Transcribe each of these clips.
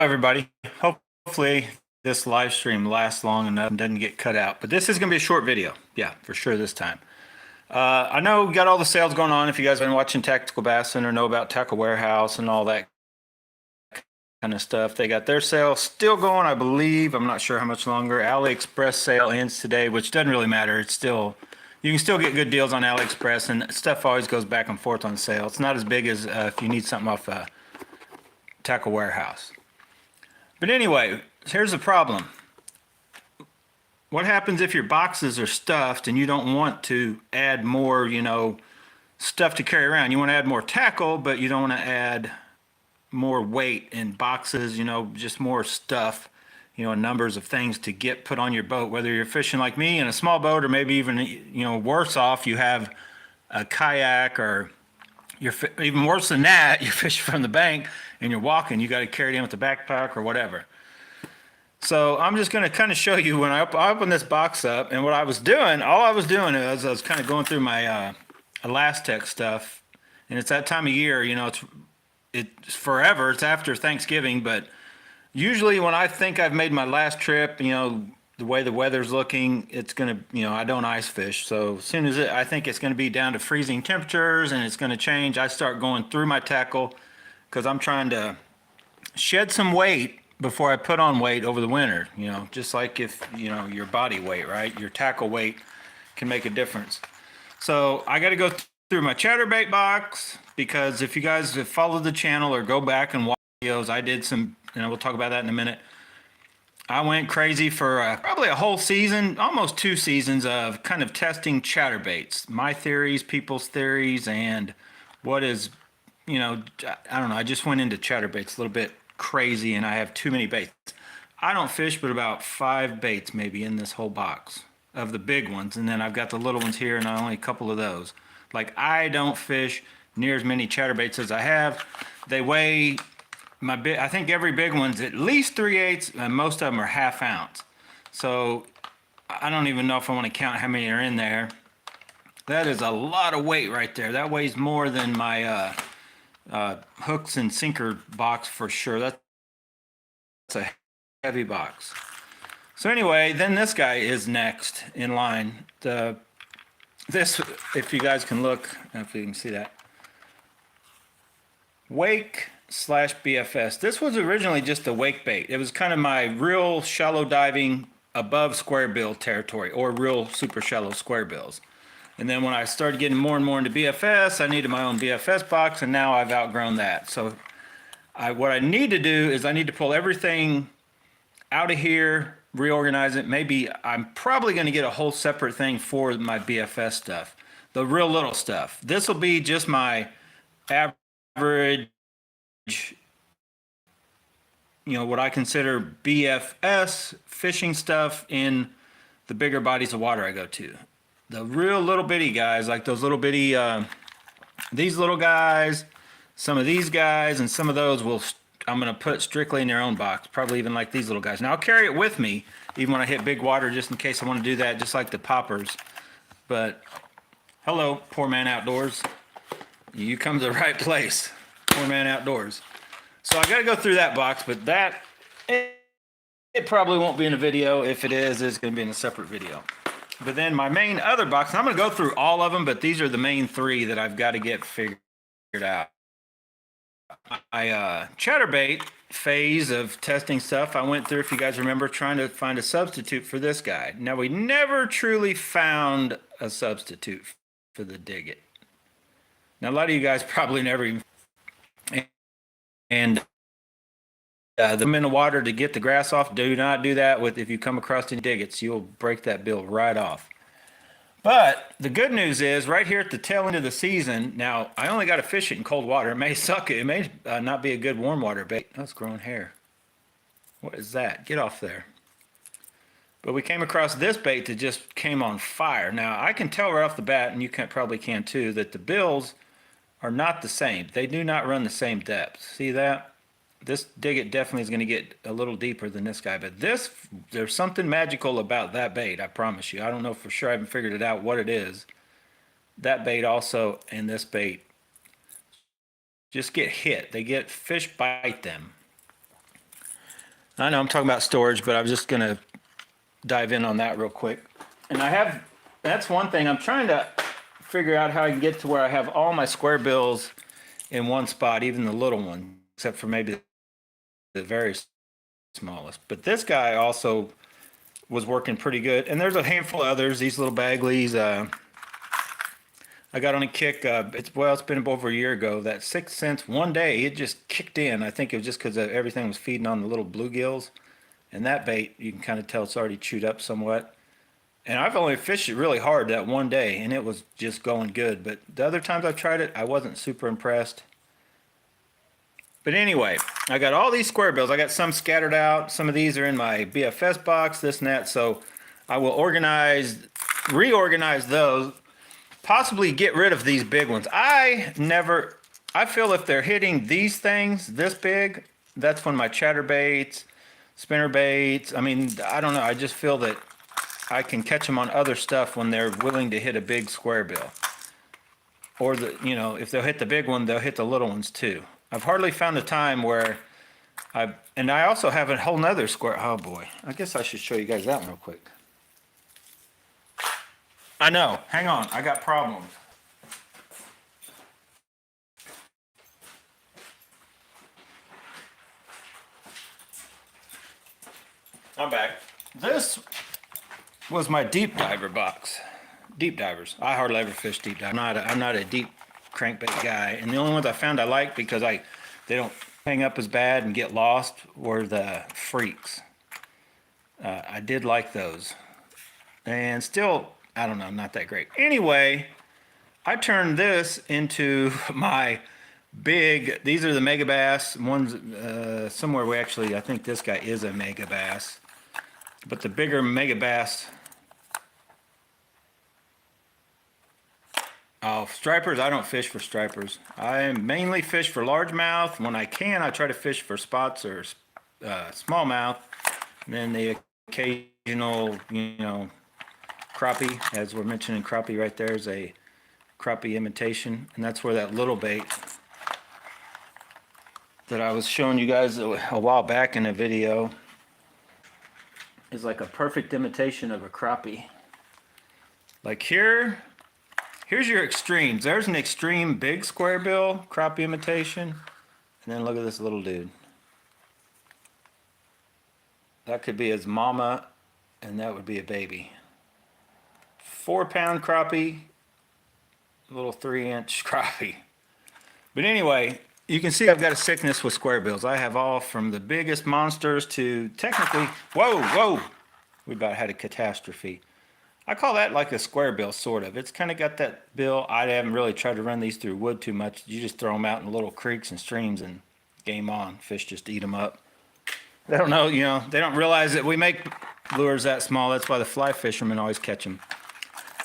Everybody. Hopefully this live stream lasts long enough and doesn't get cut out. But this is going to be a short video. Yeah, for sure this time. I know we got all the sales going on. If you guys have been watching Tactical Bassin or know about Tackle Warehouse and all that kind of stuff, they got their sale still going, I believe. I'm not sure how much longer. AliExpress sale ends today, which doesn't really matter. It's still, you can still get good deals on AliExpress, and stuff always goes back and forth on sale. It's not as big as if you need something off Tackle Warehouse. But anyway, here's the problem. What happens if your boxes are stuffed and you don't want to add more, stuff to carry around? You want to add more tackle, but you don't want to add more weight in boxes, just more stuff, numbers of things to get put on your boat, whether you're fishing like me in a small boat or maybe even, worse off, you have a kayak or even worse than that, you're fishing from the bank and you're walking, you got to carry it in with the backpack or whatever. So I'm just going to kind of show you when I opened this box up, and what I was doing, all I was doing is I was kind of going through my Elastec stuff, and it's that time of year, it's forever, it's after Thanksgiving, but usually when I think I've made my last trip, the way the weather's looking, it's going to, I don't ice fish. So as soon as I think it's going to be down to freezing temperatures and it's going to change, I start going through my tackle because I'm trying to shed some weight before I put on weight over the winter, just like if, your body weight, right? Your tackle weight can make a difference. So I got to go through my chatterbait box because if you guys have followed the channel or go back and watch videos, I did some, we'll talk about that in a minute. I went crazy for probably a whole season, almost 2 seasons of kind of testing chatterbaits, my theories, people's theories, and what is, I don't know. I just went into chatterbaits a little bit crazy, and I have too many baits. I don't fish but about 5 baits maybe in this whole box of the big ones, and then I've got the little ones here, and only a couple of those. Like, I don't fish near as many chatterbaits as I have. They weigh. I think every big one's at least 3/8, and most of them are ½ ounce. So I don't even know if I want to count how many are in there. That is a lot of weight right there. That weighs more than my hooks and sinker box for sure. That's a heavy box. So anyway, then this guy is next in line. This, if you guys can look, if you can see that. Wake/BFS. This was originally just a wake bait. It was kind of my real shallow diving above square bill territory, or real super shallow square bills. And then when I started getting more and more into BFS, I needed my own BFS box, and now I've outgrown that. So what I need to do is I need to pull everything out of here, reorganize it. Maybe I'm probably going to get a whole separate thing for my BFS stuff, the real little stuff. This will be just my average, what I consider BFS fishing stuff in the bigger bodies of water I go to. The real little bitty guys, like those little bitty, these little guys, some of these guys, and some of those I'm going to put strictly in their own box, probably even like these little guys. Now I'll carry it with me even when I hit big water, just in case I want to do that, just like the poppers. But hello, Poor Man Outdoors. You come to the right place. Poor Man Outdoors. So I got to go through that box, but it probably won't be in a video. If it is, it's going to be in a separate video. But then my main other box, and I'm going to go through all of them, but these are the main 3 that I've got to get figured out. My chatterbait phase of testing stuff, I went through, if you guys remember, trying to find a substitute for this guy. Now, we never truly found a substitute for the Dig It. Now, a lot of you guys probably never even... And them in the water to get the grass off, do not do that if you come across any Diggits. You'll break that bill right off. But the good news is, right here at the tail end of the season, now I only got to fish it in cold water. It may suck. It may not be a good warm water bait. Oh, it's growing hair. What is that? Get off there. But we came across this bait that just came on fire. Now, I can tell right off the bat, and you probably can too, that the bills are not the same. They do not run the same depth. See that? This Dig It definitely is going to get a little deeper than this guy, but there's something magical about that bait, I promise you. I don't know for sure. I haven't figured it out what it is. That bait also and this bait just get hit. Fish bite them. I know I'm talking about storage, but I was just going to dive in on that real quick. And that's one thing I'm trying to figure out how I can get to where I have all my square bills in one spot, even the little one, except for maybe the very smallest. But this guy also was working pretty good. And there's a handful of others, these little Bagleys. I got on a kick. It's been over a year ago. That 6 cents one day, it just kicked in. I think it was just because everything was feeding on the little bluegills. And that bait, you can kind of tell it's already chewed up somewhat. And I've only fished it really hard that one day, and it was just going good. But the other times I've tried it, I wasn't super impressed. But anyway, I got all these square bills. I got some scattered out. Some of these are in my BFS box, this and that. So I will reorganize those, possibly get rid of these big ones. I feel if they're hitting these things this big, that's when my chatterbaits, spinnerbaits, I mean, I don't know. I just feel that I can catch them on other stuff when they're willing to hit a big square bill. Or if they'll hit the big one, they'll hit the little ones too. I've hardly found a time where I also have a whole nother square. Oh boy, I guess I should show you guys that one real quick. I know, hang on, I got problems. I'm back. This was my deep diver box. Deep divers. I hardly ever fish deep dive. I'm not a deep crankbait guy, and the only ones I found I like because they don't hang up as bad and get lost were the freaks. I did like those, and still I don't know, not that great. Anyway, I turned this into my big. These are the mega bass ones. Somewhere I think this guy is a mega bass, but the bigger mega bass. Oh, stripers, I don't fish for stripers. I mainly fish for largemouth. When I can, I try to fish for spots or smallmouth. And then the occasional, crappie, as we're mentioning crappie right there is a crappie imitation. And that's where that little bait that I was showing you guys a while back in a video is like a perfect imitation of a crappie. Like here's your extremes. There's an extreme big square bill crappie imitation. And then look at this little dude. That could be his mama, and that would be a baby. 4-pound crappie, little 3-inch crappie. But anyway, you can see I've got a sickness with square bills. I have all from the biggest monsters to technically, whoa, we about had a catastrophe. I call that like a square bill, sort of. It's kind of got that bill. I haven't really tried to run these through wood too much. You just throw them out in little creeks and streams and game on. Fish just eat them up. They don't know, they don't realize that we make lures that small. That's why the fly fishermen always catch them.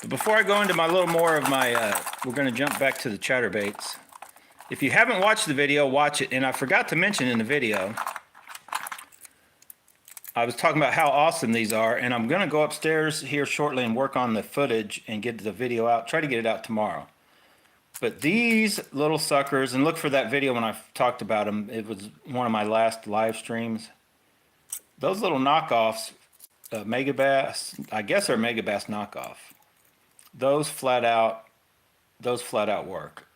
But before I go into my little more of my, we're going to jump back to the chatterbaits. If you haven't watched the video, watch it. And I forgot to mention in the video, I was talking about how awesome these are, and I'm going to go upstairs here shortly and work on the footage and get the video out, try to get it out tomorrow. But these little suckers, and look for that video when I talked about them, it was one of my last live streams. Those little knockoffs, Mega Bass, I guess they're Mega Bass knockoff. Those flat out work.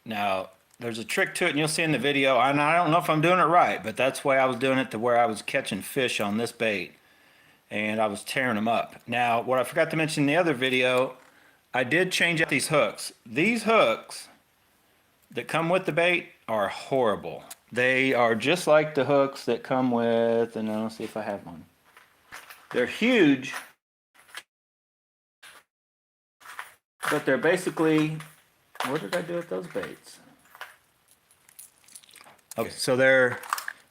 Now, there's a trick to it, and you'll see in the video, and I don't know if I'm doing it right, but that's the way I was doing it, to where I was catching fish on this bait, and I was tearing them up. Now, what I forgot to mention in the other video, I did change out these hooks. These hooks that come with the bait are horrible. They are just like the hooks that come with, and I'll see if I have one. They're huge, but they're basically, what did I do with those baits? Okay, so they're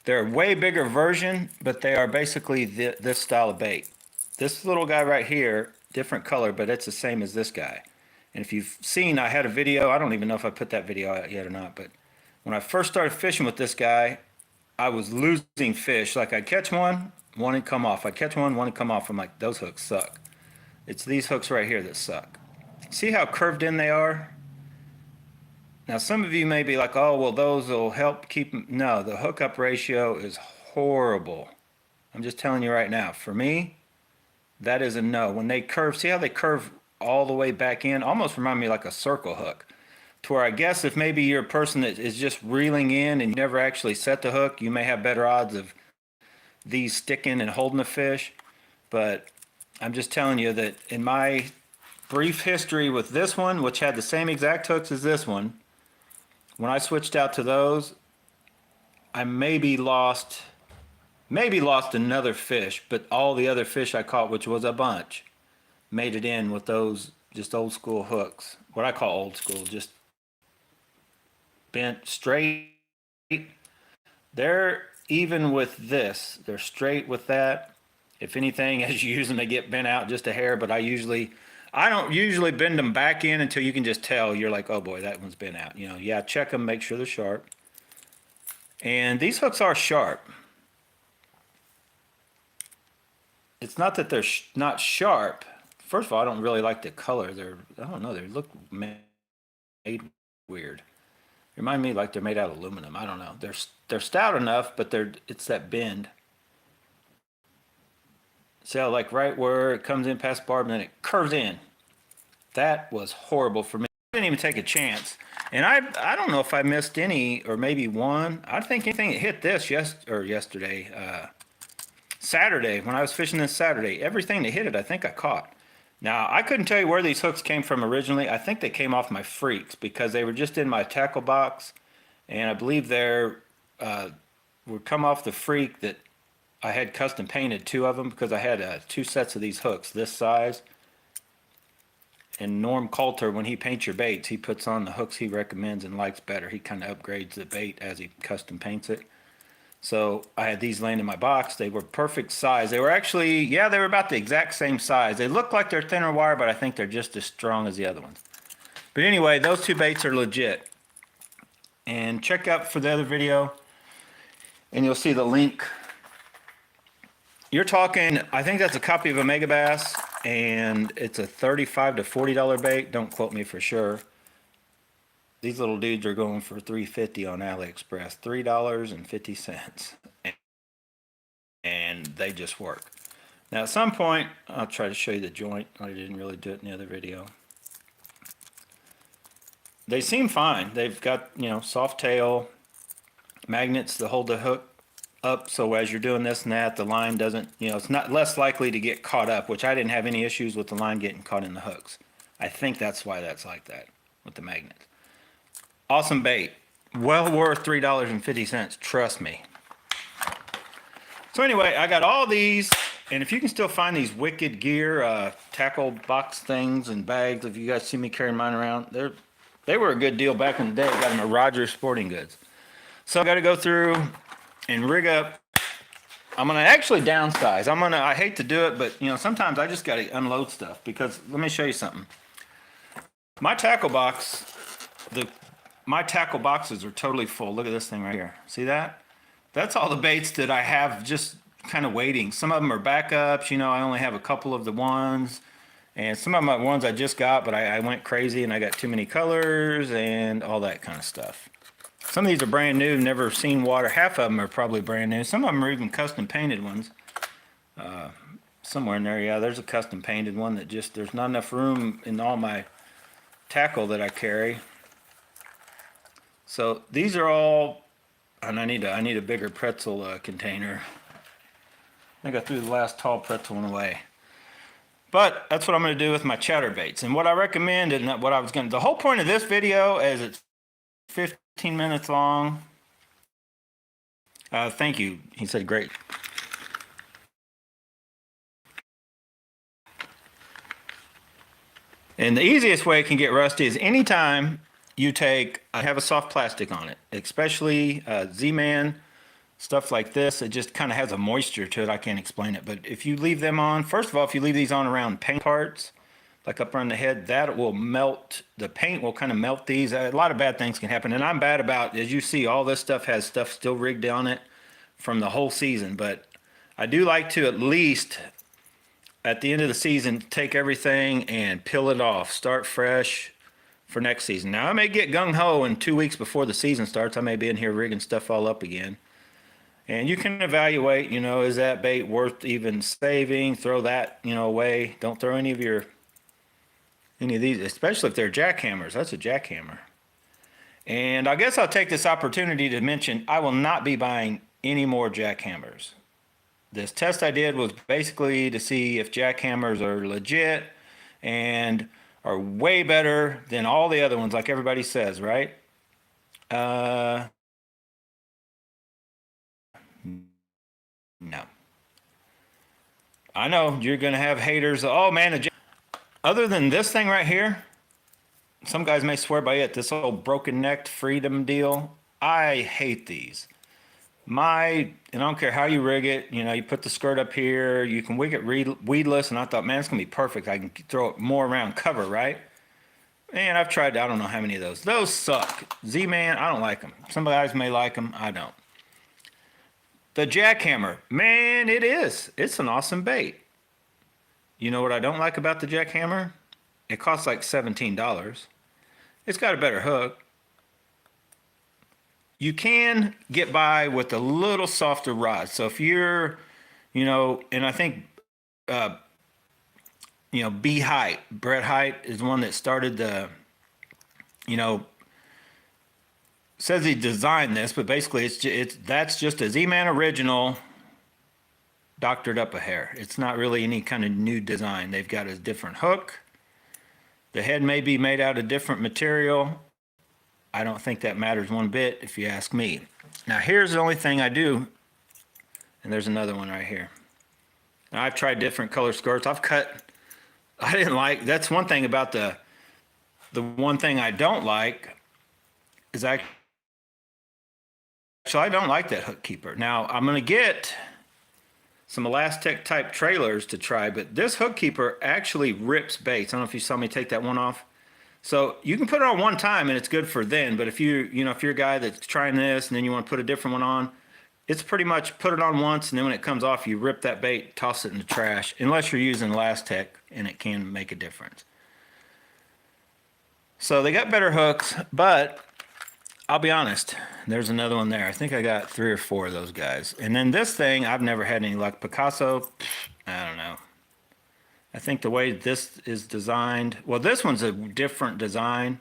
a way bigger version, but they are basically this style of bait. This little guy right here, different color, but it's the same as this guy. And if you've seen, I had a video, I don't even know if I put that video out yet or not, but when I first started fishing with this guy, I was losing fish. Like I'd catch one would come off. I'd catch one would come off. I'm like, those hooks suck. It's these hooks right here that suck. See how curved in they are? Now, some of you may be like, oh, well, those will help keep them. No, the hookup ratio is horrible. I'm just telling you right now. For me, that is a no. When they curve, see how they curve all the way back in? Almost remind me like a circle hook. To where I guess if maybe you're a person that is just reeling in and you never actually set the hook, you may have better odds of these sticking and holding the fish. But I'm just telling you that in my brief history with this one, which had the same exact hooks as this one, when I switched out to those, I maybe lost another fish, but all the other fish I caught, which was a bunch, made it in with those just old school hooks. What I call old school, just bent straight. They're even with this. They're straight with that. If anything, as you use them, they get bent out just a hair, but I don't usually bend them back in until you can just tell. You're like, oh boy, that one's bent out. You know, yeah, check them, make sure they're sharp. And these hooks are sharp. It's not that they're not sharp. First of all, I don't really like the color. I don't know, they look made weird. Remind me like they're made out of aluminum. I don't know. They're stout enough, but it's that bend. See how like right where it comes in past barb and then it curves in. That was horrible for me. I didn't even take a chance. And I don't know if I missed any or maybe one. I think anything that hit this yesterday, Saturday, when I was fishing this Saturday, everything that hit it I think I caught. Now, I couldn't tell you where these hooks came from originally. I think they came off my freaks because they were just in my tackle box. And I believe would come off the freak that I had custom painted 2 of them because I had 2 sets of these hooks this size. And Norm Coulter, when he paints your baits, he puts on the hooks he recommends and likes better. He kind of upgrades the bait as he custom paints it. So I had these laying in my box. They were perfect size. They were actually, yeah, they were about the exact same size. They look like they're thinner wire, but I think they're just as strong as the other ones. But anyway, those 2 baits are legit. And check out for the other video, and you'll see the link. You're talking, I think that's a copy of a Megabass, and it's a $35 to $40 bait. Don't quote me for sure. These little dudes are going for $3.50 on AliExpress, $3.50, and they just work. Now at some point, I'll try to show you the joint. I didn't really do it in the other video. They seem fine. They've got, you know, soft tail, magnets to hold the hook up, so as you're doing this and that, the line doesn't, you know, it's not less likely to get caught up, which I didn't have any issues with the line getting caught in the hooks. I think that's why that's like that with the magnets. Awesome bait. Well worth $3.50, trust me. So anyway, I got all these, and if you can still find these wicked gear, tackle box things and bags, if you guys see me carrying mine around, they were a good deal back in the day. I got them at Rogers Sporting Goods. So I got to go through and rig up. I'm going to actually downsize. I hate to do it, but you know, sometimes I just got to unload stuff because let me show you something. My tackle box, my tackle boxes are totally full. Look at this thing right here. See that? That's all the baits that I have just kind of waiting. Some of them are backups. You know, I only have a couple of the ones. And some of them are ones I just got, but I went crazy and I got too many colors and all that kind of stuff. Some of these are brand new, never seen water. Half of them are probably brand new. Some of them are even custom painted ones. Somewhere in there, yeah, there's a custom painted one that just, there's not enough room in all my tackle that I carry. So these are all, and I need a bigger pretzel container. I think I threw the last tall pretzel one away. But that's what I'm going to do with my chatterbaits. And what I recommend, and what I was going to, the whole point of this video, as it's 15 minutes long. Thank you. He said great. And the easiest way it can get rusty is anytime you have a soft plastic on it, especially Z-Man, stuff like this. It just kind of has a moisture to it. I can't explain it. But if you leave them on, first of all, if you leave these on around paint parts, like up around the head, that will melt. The paint will kind of melt these. A lot of bad things can happen. And I'm bad about, as you see, all this stuff has stuff still rigged on it from the whole season. But I do like to at least, at the end of the season, take everything and peel it off. Start fresh for next season. Now, I may get gung-ho in 2 weeks before the season starts. I may be in here rigging stuff all up again. And you can evaluate, is that bait worth even saving? Throw that, away. Don't throw any of these, especially if they're jackhammers. That's a jackhammer. And I guess I'll take this opportunity to mention I will not be buying any more jackhammers. This test I did was basically to see if jackhammers are legit and are way better than all the other ones, like everybody says, right? No. I know you're going to have haters. Oh man, other than this thing right here, some guys may swear by it, this old broken necked freedom deal. I hate these. And I don't care how you rig it, you put the skirt up here, you can wig it weedless, and I thought, man, it's gonna be perfect. I can throw it more around cover, right? And I've tried, I don't know how many of those. Those suck. Z-Man, I don't like them. Some guys may like them, I don't. The jackhammer, man, it is. It's an awesome bait. You know what I don't like about the jackhammer? It costs like $17. It's got a better hook. You can get by with a little softer rod. So if you're, and I think, B Height, Brett Height is one that started the, says he designed this, but basically that's just a Z-Man original doctored up a hair. It's not really any kind of new design. They've got a different hook. The head may be made out of different material. I don't think that matters one bit if you ask me. Now here's the only thing I do, and there's another one right here. Now, I've tried different color skirts. I didn't like, that's one thing about the one thing I don't like is I don't like that hook keeper. Now I'm going to get some elastic type trailers to try, but this hook keeper actually rips baits. I don't know if you saw me take that one off. So you can put it on one time and it's good for then, but if if you're a guy that's trying this and then you want to put a different one on, it's pretty much put it on once and then when it comes off, you rip that bait, toss it in the trash, unless you're using elastic and it can make a difference. So they got better hooks, but I'll be honest, there's another one there. I think I got 3 or 4 of those guys. And then this thing, I've never had any luck. Picasso, I don't know. I think the way this is designed, well, this one's a different design.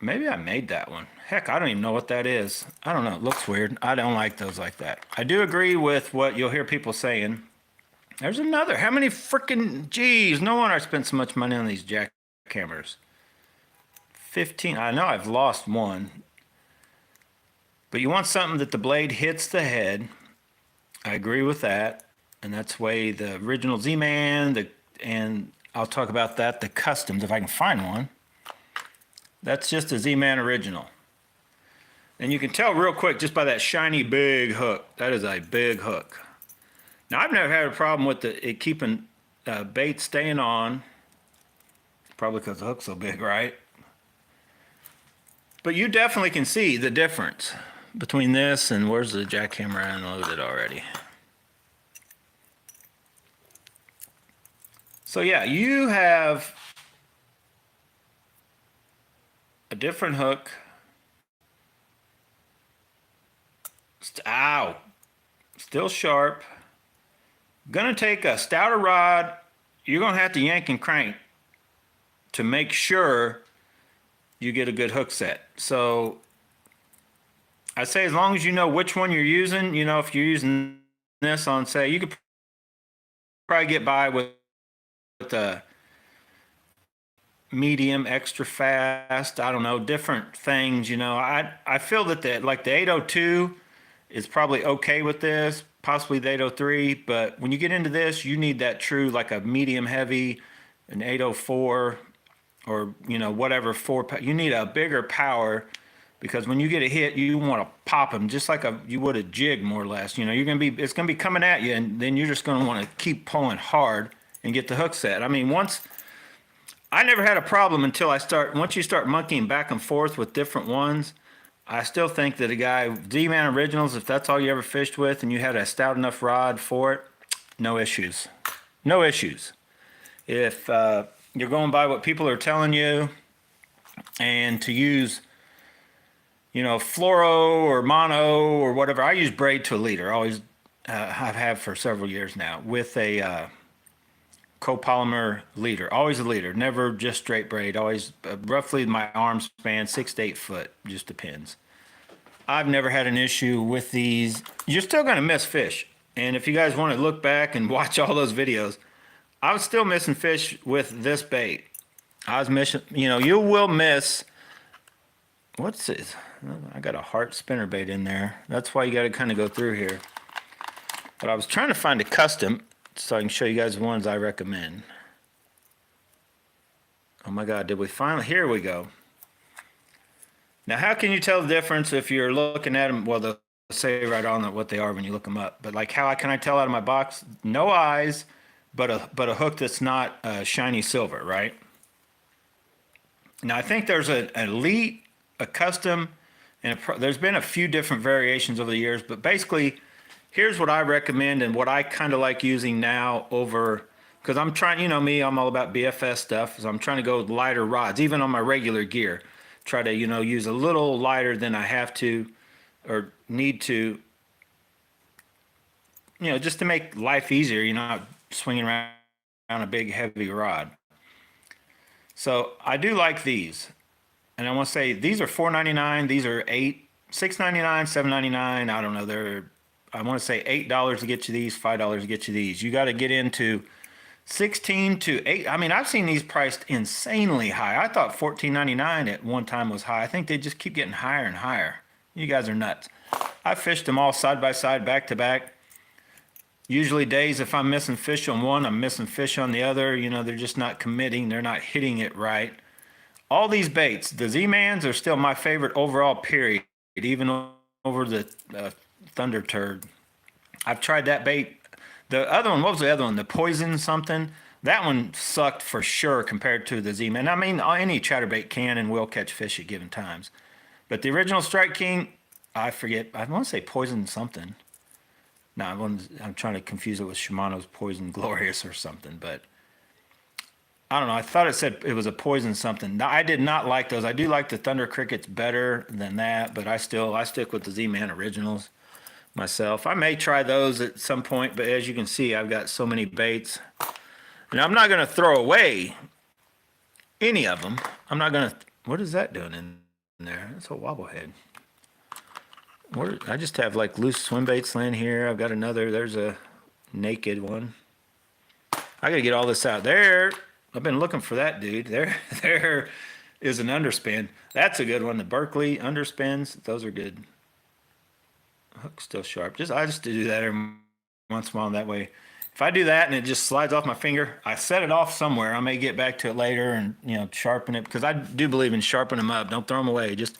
Maybe I made that one. Heck, I don't even know what that is. I don't know. It looks weird. I don't like those like that. I do agree with what you'll hear people saying. There's another. How many freaking, geez, no wonder I spent so much money on these jackhammers. 15. I know I've lost one. But you want something that the blade hits the head. I agree with that. And that's the way the original Z-Man, and I'll talk about that, the customs, if I can find one. That's just a Z-Man original. And you can tell real quick just by that shiny big hook. That is a big hook. Now, I've never had a problem with it keeping bait staying on. Probably because the hook's so big, right? But you definitely can see the difference between this and where's the jackhammer? I unloaded already. So yeah, you have a different hook. Ow! Still sharp. Gonna take a stouter rod. You're gonna have to yank and crank to make sure you get a good hook set. So I say as long as you know which one you're using, if you're using this on, say, you could probably get by with the medium, extra fast, I don't know, different things, I feel that the 802 is probably okay with this, possibly the 803, but when you get into this, you need that true, like a medium heavy, an 804, or, whatever, you need a bigger power, because when you get a hit, you want to pop them just like you would a jig, more or less. It's gonna be coming at you, and then you're just gonna want to keep pulling hard and get the hook set. I mean, I never had a problem until once you start monkeying back and forth with different ones. I still think that a guy, Z-Man Originals, if that's all you ever fished with and you had a stout enough rod for it, no issues. No issues. If you're going by what people are telling you and to use fluoro or mono or whatever. I use braid to a leader. Always, I've had for several years now with a copolymer leader. Always a leader, never just straight braid. Always roughly my arm span, 6 to 8 foot, just depends. I've never had an issue with these. You're still going to miss fish. And if you guys want to look back and watch all those videos, I was still missing fish with this bait. I was missing, you will miss, what's this? I got a heart spinner bait in there. That's why you got to kind of go through here. But I was trying to find a custom so I can show you guys the ones I recommend. Oh my God, did we finally? Here we go. Now, how can you tell the difference if you're looking at them? Well, they'll say right on what they are when you look them up. But like, how can I tell out of my box? No eyes, but a hook that's not shiny silver, right? Now, I think there's an elite, a custom, and there's been a few different variations over the years. But basically, here's what I recommend and what I kind of like using now over, because I'm trying, me, I'm all about BFS stuff. So I'm trying to go with lighter rods, even on my regular gear. Try to, use a little lighter than I have to or need to, just to make life easier, not swinging around a big heavy rod. So I do like these. And I want to say these are $4.99. These are $6.99, $7.99. I don't know. I want to say $8 to get you these, $5 to get you these. You got to get into 16 to 8. I mean, I've seen these priced insanely high. I thought $14.99 at one time was high. I think they just keep getting higher and higher. You guys are nuts. I fished them all side by side, back to back. Usually days if I'm missing fish on one, I'm missing fish on the other. They're just not committing. They're not hitting it right. All these baits, the Z-Mans are still my favorite overall, period. Even over the Thunder Turd. I've tried that bait. The other one, what was the other one? The Poison something? That one sucked for sure compared to the Z-Man. I mean, any chatterbait can and will catch fish at given times. But the original Strike King, I forget. I want to say Poison something. No, I'm trying to confuse it with Shimano's Poison Glorious or something. But I don't know. I thought it said it was a Poison something. I did not like those. I do like the Thunder Crickets better than that. But I stick with the Z-Man Originals myself. I may try those at some point, but as you can see, I've got so many baits. And I'm not going to throw away any of them. I'm not going to... What is that doing in there? That's a wobblehead. I just have like loose swim baits laying here. I've got another. There's a naked one. I got to get all this out. There. I've been looking for that, dude. There is an underspin. That's a good one. The Berkeley underspins. Those are good. Hook's still sharp. I just do that every once in a while. That way, if I do that and it just slides off my finger, I set it off somewhere. I may get back to it later and sharpen it, because I do believe in sharpening them up. Don't throw them away. Just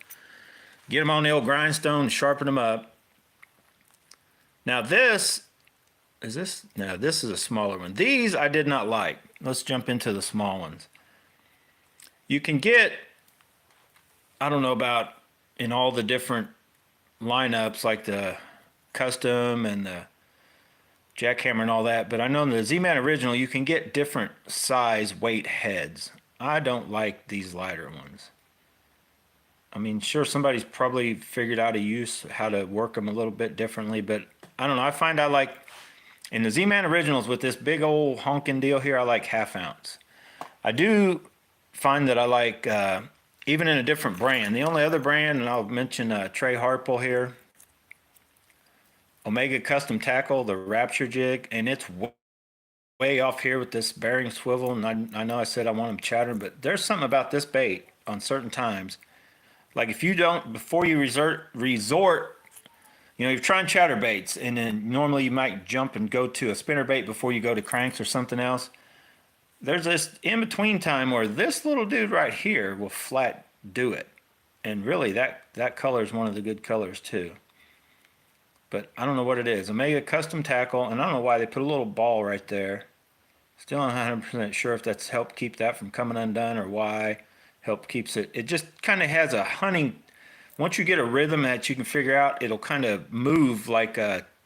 get them on the old grindstone and sharpen them up. Now this is a smaller one. These I did not like. Let's jump into the small ones. You can get, I don't know about in all the different lineups like the custom and the jackhammer and all that, but I know in the Z-Man Original you can get different size weight heads. I don't like these lighter ones. I mean, sure, somebody's probably figured out how to work them a little bit differently, but I don't know. I find I like, in the Z-Man Originals with this big old honking deal here, I like 1/2 ounce. I do find that I like even in a different brand. The only other brand, and I'll mention Trey Harple here, Omega Custom Tackle, the Rapture jig, and it's way off here with this bearing swivel. And I know I said I want them chattering, but there's something about this bait on certain times. Like if you don't, before you resort, you're trying chatter baits, and then normally you might jump and go to a spinner bait before you go to cranks or something else. There's this in-between time where this little dude right here will flat do it. And really, that color is one of the good colors too. But I don't know what it is. Omega Custom Tackle, and I don't know why they put a little ball right there. Still not 100% sure if that's helped keep that from coming undone or why. Help keeps it. It just kind of has a hunting. Once you get a rhythm that you can figure out, it'll kind of move like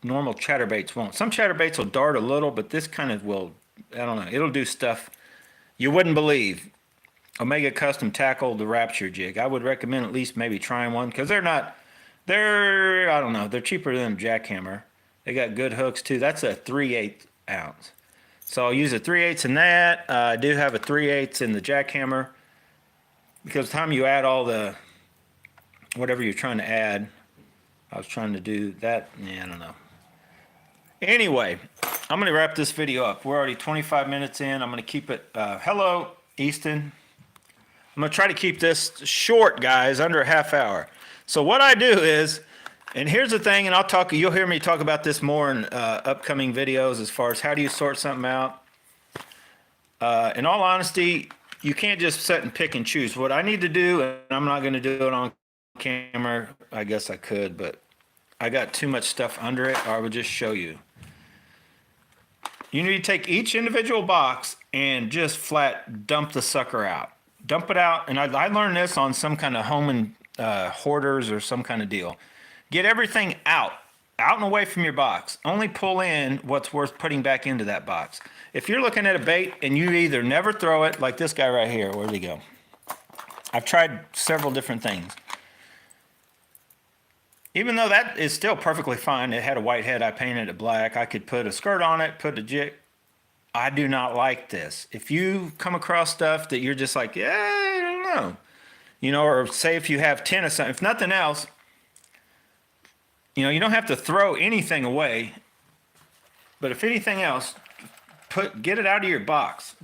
normal chatterbaits won't. Some chatterbaits will dart a little, but this kind of will, I don't know, it'll do stuff you wouldn't believe. Omega Custom Tackle, the Rapture jig. I would recommend at least maybe trying one because I don't know, they're cheaper than a jackhammer. They got good hooks too. That's a 3/8 ounce. So I'll use a 3/8 in that. I do have a 3/8 in the jackhammer because the time you add all the, whatever you're trying to add, I was trying to do that. Yeah, I don't know. Anyway, I'm going to wrap this video up. We're already 25 minutes in. I'm going to keep it, hello, Easton. I'm going to try to keep this short, guys, under a half hour. So what I do is, and here's the thing, and you'll hear me talk about this more in upcoming videos as far as how do you sort something out. In all honesty, you can't just sit and pick and choose. What I need to do, and I'm not going to do it on camera, I guess I could, but I got too much stuff under it, or I would just show you. You need to take each individual box and just flat dump the sucker out. Dump it out, and I learned this on some kind of home and hoarders or some kind of deal. Get everything out and away from your box. Only pull in what's worth putting back into that box. If you're looking at a bait and you either never throw it, like this guy right here, where'd he go? I've tried several different things. Even though that is still perfectly fine, it had a white head, I painted it black. I could put a skirt on it, put a jig. I do not like this. If you come across stuff that you're just like, yeah, I don't know. You know, or say if you have 10 or something, if nothing else, you know, you don't have to throw anything away. But if anything else, get it out of your box.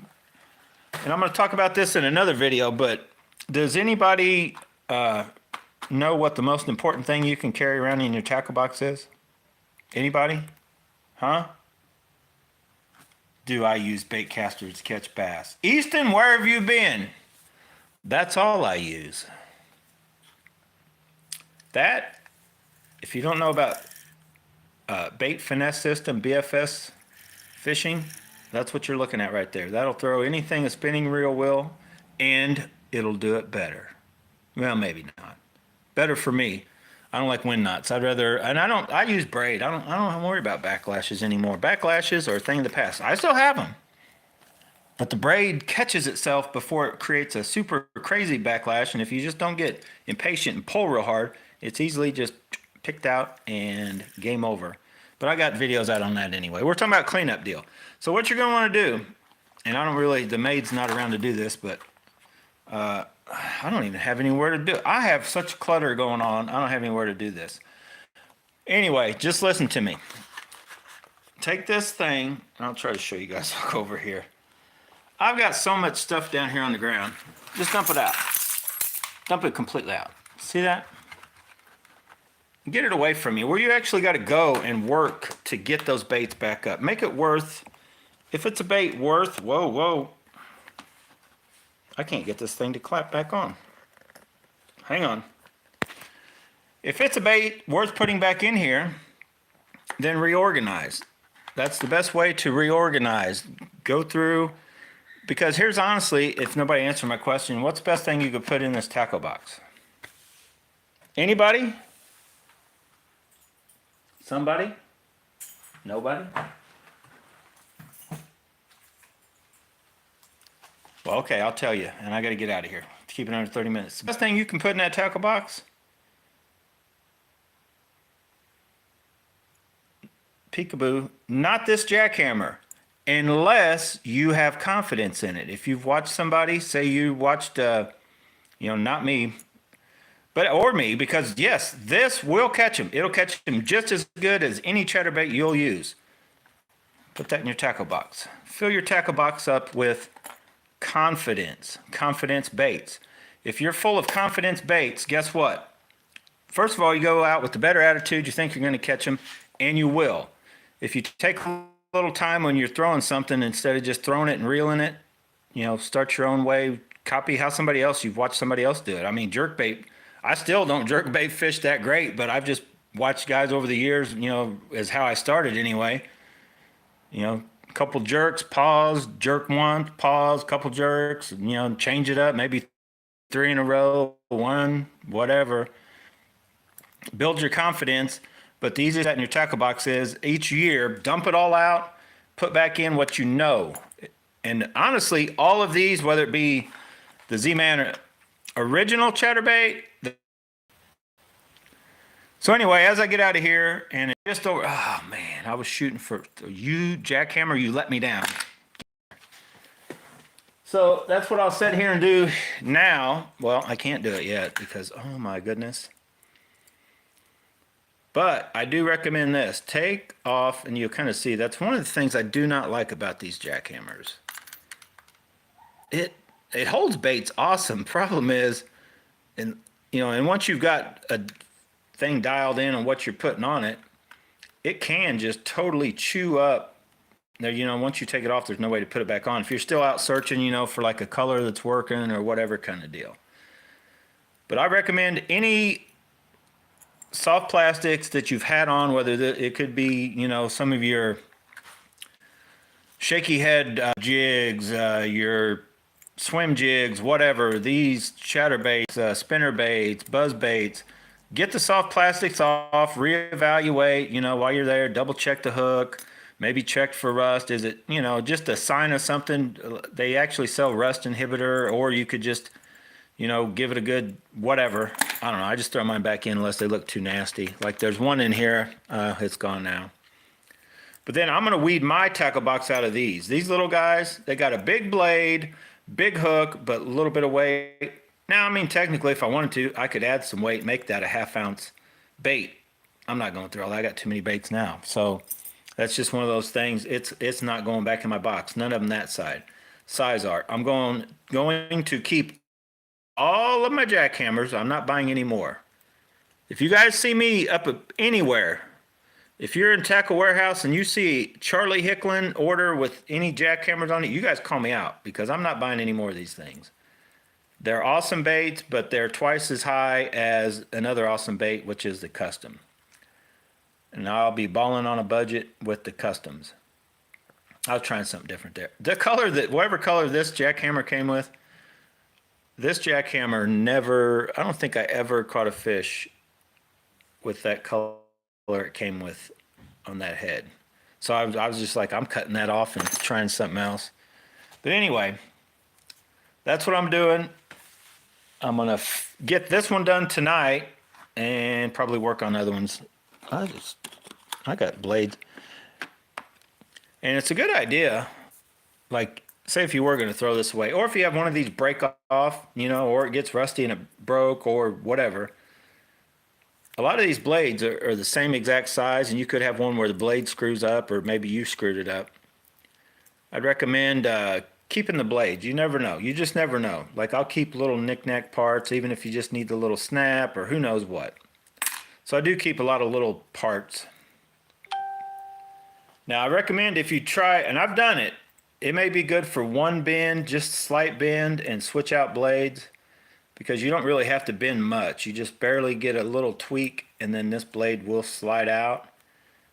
And I'm going to talk about this in another video, but does anybody know what the most important thing you can carry around in your tackle box is? Anybody? Huh? Do I use bait casters to catch bass? Easton, where have you been? That's all I use. That, if you don't know about bait finesse system, BFS fishing, that's what you're looking at right there. That'll throw anything a spinning reel will, and it'll do it better. Well, maybe not. Better for me. I don't like wind knots. I'd rather, and I use braid. I don't worry about backlashes anymore. Backlashes are a thing of the past. I still have them. But the braid catches itself before it creates a super crazy backlash. And if you just don't get impatient and pull real hard, it's easily just picked out and game over. But I got videos out on that anyway. We're talking about cleanup deal. So what you're going to want to do, and I don't really, the maid's not around to do this, but I don't even have anywhere to do it. I have such clutter going on. I don't have anywhere to do this. Anyway, just listen to me. Take this thing. I'll try to show you guys. Look over here. I've got so much stuff down here on the ground. Just dump it out. Dump it completely out. See that? Get it away from you. Where you actually got to go and work to get those baits back up. Make it worth, if it's a bait worth, whoa. I can't get this thing to clap back on. Hang on. If it's a bait worth putting back in here, then reorganize. That's the best way to reorganize. Go through, because here's honestly, if nobody answered my question, what's the best thing you could put in this tackle box? Anybody? Somebody? Nobody? Well, okay, I'll tell you, and I got to get out of here to keep it under 30 minutes. The best thing you can put in that tackle box, peekaboo, not this jackhammer, unless you have confidence in it. If you've watched somebody, say you watched, not me, or me, because yes, this will catch them. It'll catch them just as good as any chatterbait you'll use. Put that in your tackle box. Fill your tackle box up with confidence baits. If you're full of confidence baits, guess what? First of all, you go out with the better attitude. You think you're going to catch them, and you will. If you take a little time when you're throwing something, instead of just throwing it and reeling it, start your own way. Copy how you've watched somebody else do it. I mean, jerkbait. I still don't jerkbait fish that great, but I've just watched guys over the years, as how I started anyway. Couple jerks, pause, jerk one, pause, couple jerks, change it up, maybe 3 in a row, 1, whatever. Build your confidence, but the easiest in your tackle box is each year, dump it all out, put back in what you know. And honestly, all of these, whether it be the Z-Man original chatterbait. So anyway, as I get out of here, and it just over, oh man, I was shooting for you, jackhammer, you let me down. So that's what I'll sit here and do now. Well, I can't do it yet because, oh my goodness. But I do recommend this. Take off, and you'll kind of see, that's one of the things I do not like about these jackhammers. It holds baits awesome. Problem is, and once you've got a thing dialed in on what you're putting on it, it can just totally chew up. Now, once you take it off, there's no way to put it back on. If you're still out searching, for like a color that's working or whatever kind of deal. But I recommend any soft plastics that you've had on, whether it could be, some of your shaky head jigs, your swim jigs, whatever, these chatterbaits, spinner baits, buzz baits, get the soft plastics off, reevaluate, while you're there, double check the hook, maybe check for rust. Is it, just a sign of something? They actually sell rust inhibitor, or you could just, give it a good whatever. I don't know. I just throw mine back in unless they look too nasty. Like there's one in here. It's gone now. But then I'm going to weed my tackle box out of these. These little guys, they got a big blade, big hook, but a little bit of weight. Now, I mean, technically, if I wanted to, I could add some weight, make that a 1/2 ounce bait. I'm not going through all that. I got too many baits now. So that's just one of those things. It's not going back in my box. None of them that size are. I'm going to keep all of my jackhammers. I'm not buying any more. If you guys see me up anywhere, if you're in Tackle Warehouse and you see Charlie Hicklin order with any jackhammers on it, you guys call me out because I'm not buying any more of these things. They're awesome baits, but they're twice as high as another awesome bait, which is the custom. And I'll be balling on a budget with the customs. I was trying something different there. The color whatever color this jackhammer came with, this jackhammer I don't think I ever caught a fish with that color it came with on that head. So I was just like, I'm cutting that off and trying something else. But anyway, that's what I'm doing. I'm going to get this one done tonight and probably work on other ones. I got blades. And it's a good idea. Like, say if you were going to throw this away, or if you have one of these break off, or it gets rusty and it broke or whatever. A lot of these blades are the same exact size, and you could have one where the blade screws up, or maybe you screwed it up. I'd recommend keeping the blades. You never know. You just never know. Like, I'll keep little knick-knack parts, even if you just need the little snap or who knows what. So I do keep a lot of little parts. Now, I recommend if you try, and I've done it, it may be good for one bend, just slight bend, and switch out blades, because you don't really have to bend much. You just barely get a little tweak, and then this blade will slide out.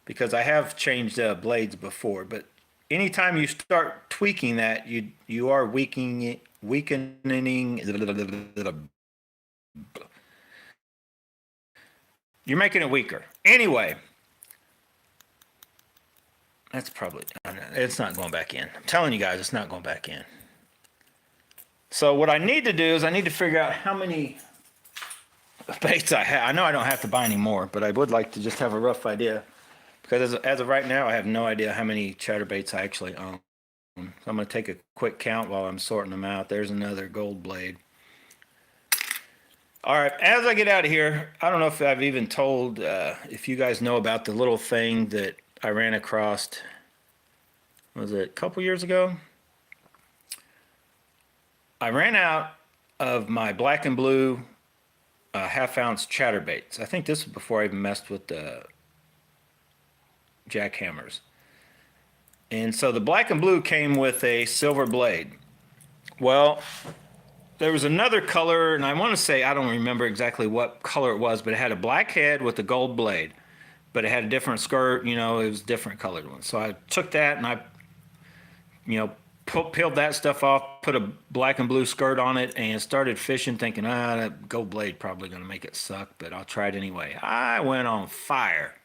Because I have changed blades before, but anytime you start tweaking that, you are weakening. You're making it weaker. Anyway, that's probably, it's not going back in. I'm telling you guys, it's not going back in. So what I need to do is I need to figure out how many baits I have. I know I don't have to buy any more, but I would like to just have a rough idea. Because as of right now, I have no idea how many chatterbaits I actually own. So I'm going to take a quick count while I'm sorting them out. There's another gold blade. All right, as I get out of here, I don't know if I've even told, if you guys know about the little thing that I ran across, was it a couple years ago? I ran out of my black and blue 1/2 ounce chatterbaits. I think this was before I even messed with the jackhammers. And so the black and blue came with a silver blade. Well, there was another color, and I want to say, I don't remember exactly what color it was, but it had a black head with a gold blade. But it had a different skirt, it was a different colored one. So I took that and I, peeled that stuff off, put a black and blue skirt on it, and started fishing thinking, that gold blade probably going to make it suck, but I'll try it anyway. I went on fire.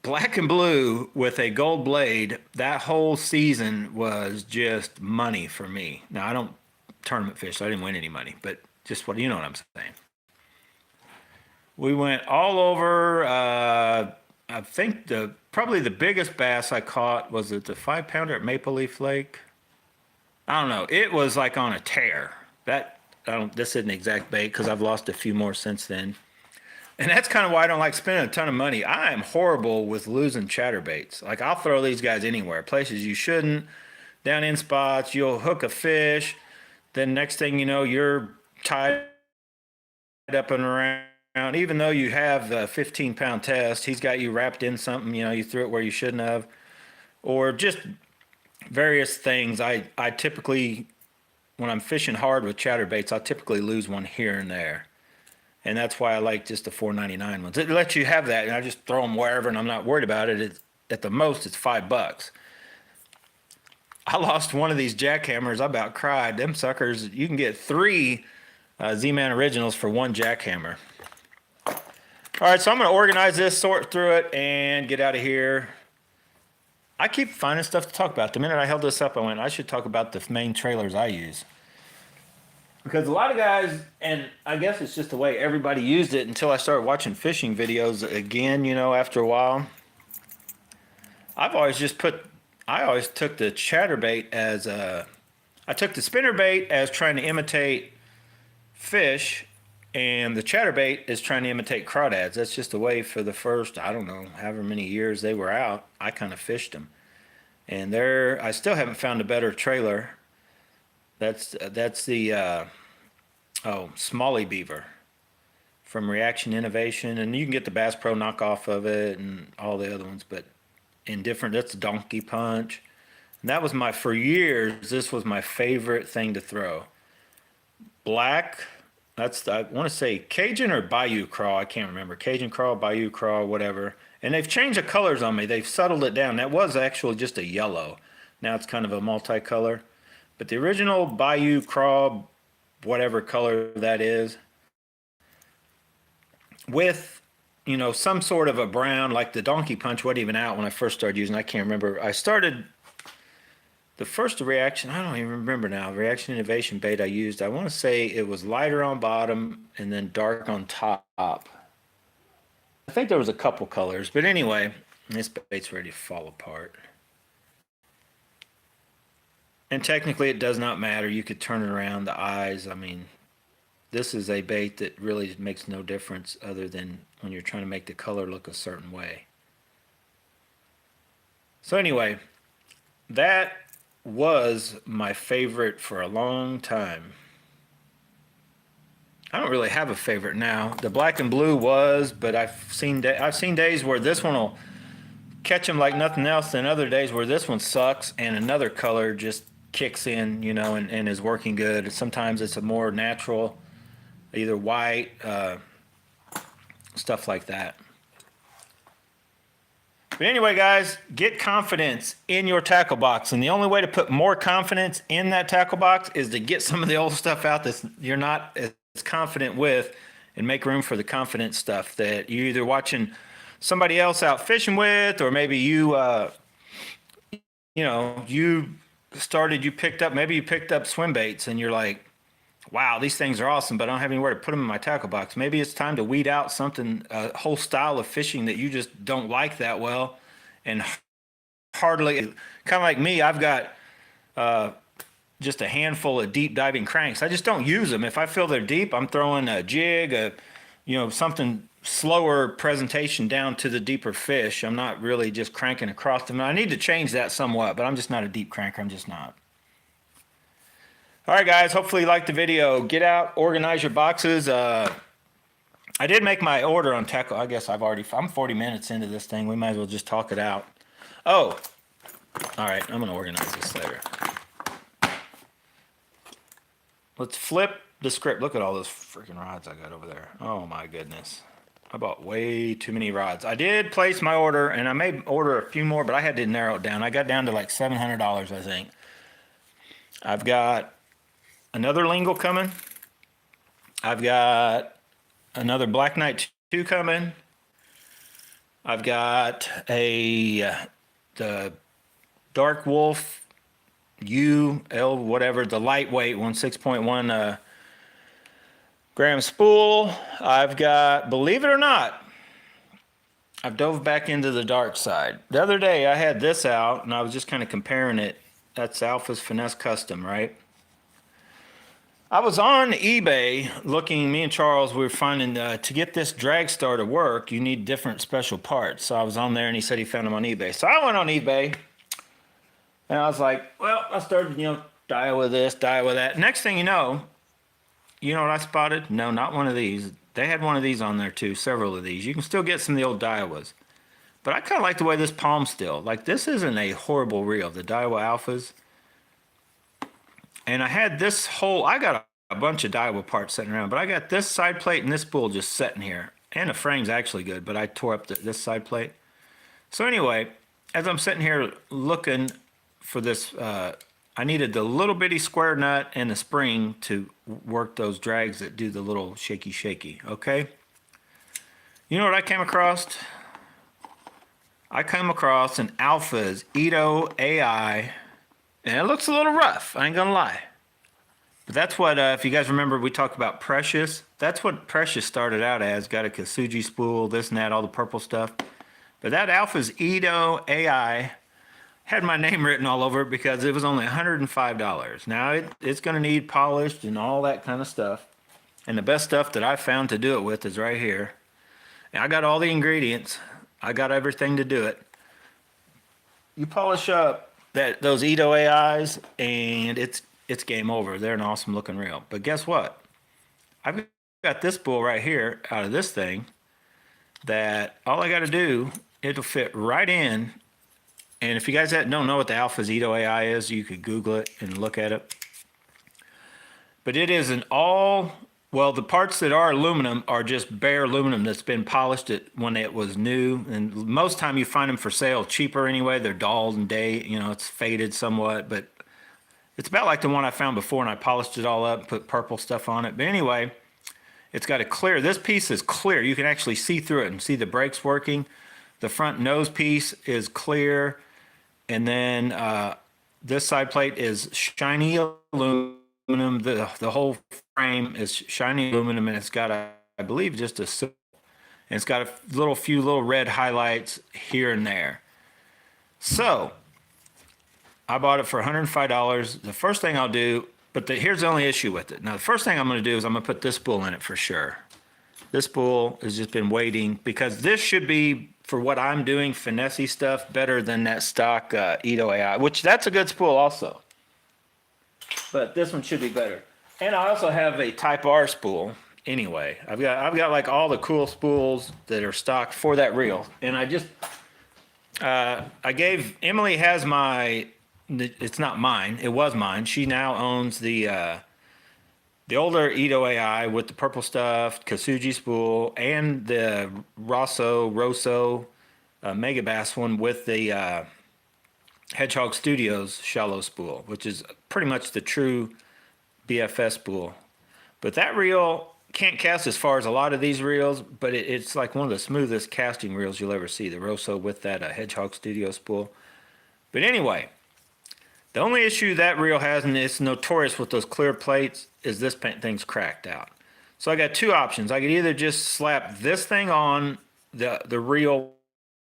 Black and blue with a gold blade, that whole season was just money for me. Now, I don't tournament fish, so I didn't win any money, but just what, you know what I'm saying. We went all over. I think probably the biggest bass I caught was at the 5-pounder at Maple Leaf Lake. I don't know. It was like on a tear. This isn't exact bait because I've lost a few more since then. And that's kind of why I don't like spending a ton of money. I am horrible with losing chatterbaits. Like, I'll throw these guys anywhere, places you shouldn't, down in spots. You'll hook a fish. Then next thing you know, you're tied up and around. Even though you have the 15-pound test, he's got you wrapped in something. You threw it where you shouldn't have. Or just various things. I typically, when I'm fishing hard with chatterbaits, I'll typically lose one here and there. And that's why I like just the $4.99 ones. It lets you have that, and I just throw them wherever, and I'm not worried about it. At the most, it's $5. I lost one of these jackhammers. I about cried. Them suckers, you can get 3 Z-Man Originals for 1 jackhammer. All right, so I'm going to organize this, sort through it, and get out of here. I keep finding stuff to talk about. The minute I held this up, I went, I should talk about the main trailers I use. Because a lot of guys, and I guess it's just the way everybody used it until I started watching fishing videos again, after a while. I always took the chatterbait as I took the spinnerbait as trying to imitate fish, and the chatterbait is trying to imitate crawdads. That's just the way for the first, I don't know, however many years they were out, I kind of fished them. And I still haven't found a better trailer. That's the Smalley Beaver from Reaction Innovation, and you can get the Bass Pro knockoff of it and all the other ones, but that's Donkey Punch. And that was for years, this was my favorite thing to throw. Black, I want to say Cajun or Bayou Craw, I can't remember. Cajun Craw, Bayou Craw, whatever. And they've changed the colors on me. They've settled it down. That was actually just a yellow. Now it's kind of a multicolor. But the original Bayou Craw, whatever color that is, with, some sort of a brown, like the Donkey Punch wasn't even out when I first started using it. I can't remember. I started the first reaction, I don't even remember now, Reaction Innovation bait I used, I want to say it was lighter on bottom and then dark on top. I think there was a couple colors, but anyway, this bait's ready to fall apart. And technically it does not matter. You could turn it around, the eyes. I mean, this is a bait that really makes no difference other than when you're trying to make the color look a certain way. So anyway, that was my favorite for a long time. I don't really have a favorite now. The black and blue was, but I've seen days where this one will catch them like nothing else, and other days where this one sucks and another color just kicks in, and is working good. Sometimes it's a more natural, either white, stuff like that. But anyway, guys, get confidence in your tackle box. And the only way to put more confidence in that tackle box is to get some of the old stuff out that you're not as confident with and make room for the confident stuff that you're either watching somebody else out fishing with, or maybe you picked up swim baits and you're like, wow, these things are awesome, but I don't have anywhere to put them in my tackle box. Maybe it's time to weed out a whole style of fishing that you just don't like that well. And hardly, kind of like me, I've got just a handful of deep diving cranks. I just don't use them. If I feel they're deep, I'm throwing a jig, something slower presentation down to the deeper fish. I'm not really just cranking across them. I need to change that somewhat, but I'm just not a deep cranker. I'm just not. All right, guys, hopefully you liked the video. Get out, organize your boxes. I did make my order on tackle. I guess I'm 40 minutes into this thing. We might as well just talk it out. Oh, all right, I'm going to organize this later. Let's flip the script. Look at all those freaking rods I got over there. Oh, my goodness. I bought way too many rods. I did place my order, and I may order a few more, but I had to narrow it down. I got down to like $700, I think. I've got another lingual coming. I've got another Black Knight 2 coming. I've got the Dark Wolf UL, whatever, the lightweight one, 6.1 gram spool. I've got, believe it or not, I've dove back into the dark side. The other day I had this out and I was just kind of comparing it. That's Alpha's Finesse Custom, right? I was on eBay looking, me and Charles, we were finding to get this drag star to work, you need different special parts. So I was on there and he said he found them on eBay. So I went on eBay and I was like, well, I started, dial with this, dial with that. Next thing you know what I spotted? No, not one of these. They had one of these on there too, several of these. You can still get some of the old Daiwas. But I kind of like the way this palm still. Like, this isn't a horrible reel, the Daiwa Alphas. And I had this whole, I got a bunch of Daiwa parts sitting around, but I got this side plate and this spool just sitting here. And the frame's actually good, but I tore up this side plate. So anyway, as I'm sitting here looking for this, I needed the little bitty square nut and the spring to work those drags that do the little shaky, okay? You know what I came across? I came across an Alpha's Ito AI, and it looks a little rough, I ain't gonna lie. But that's what, if you guys remember, we talked about Precious. That's what Precious started out as. Got a Kasuji spool, this and that, all the purple stuff. But that Alpha's Ito AI had my name written all over it because it was only $105. Now it's going to need polished and all that kind of stuff. And the best stuff that I found to do it with is right here. And I got all the ingredients. I got everything to do it. You polish up those Ito AIs and it's game over. They're an awesome looking reel. But guess what? I've got this spool right here out of this thing that all I got to do, it'll fit right in. And if you guys don't know what the Alpha's Ito AI is, you could Google it and look at it. But it is well, the parts that are aluminum are just bare aluminum that's been polished when it was new. And most time you find them for sale cheaper anyway. They're dulled and it's faded somewhat. But it's about like the one I found before, and I polished it all up, put purple stuff on it. But anyway, it's got a clear, this piece is clear. You can actually see through it and see the brakes working. The front nose piece is clear. And then this side plate is shiny aluminum. The whole frame is shiny aluminum, and it's got I believe just and it's got a few little red highlights here and there. So I bought it for $105. The first thing I'll do, here's the only issue with it. Now the first thing I'm going to do is I'm going to put this spool in it for sure. This spool has just been waiting because this should be, for what I'm doing, finesse stuff, better than that stock Ito AI, which that's a good spool also. But this one should be better. And I also have a Type R spool. Anyway, I've got like all the cool spools that are stock for that reel. And I just, Emily has it's not mine, it was mine. She now owns the older Ito AI with the purple stuff, Kasuji spool, and the Rosso Mega Bass one with the Hedgehog Studios shallow spool, which is pretty much the true BFS spool. But that reel can't cast as far as a lot of these reels, but it's like one of the smoothest casting reels you'll ever see, the Rosso with that Hedgehog Studio spool. But anyway, the only issue that reel has, and it's notorious with those clear plates, is this thing's cracked out. So I got two options. I could either just slap this thing on the reel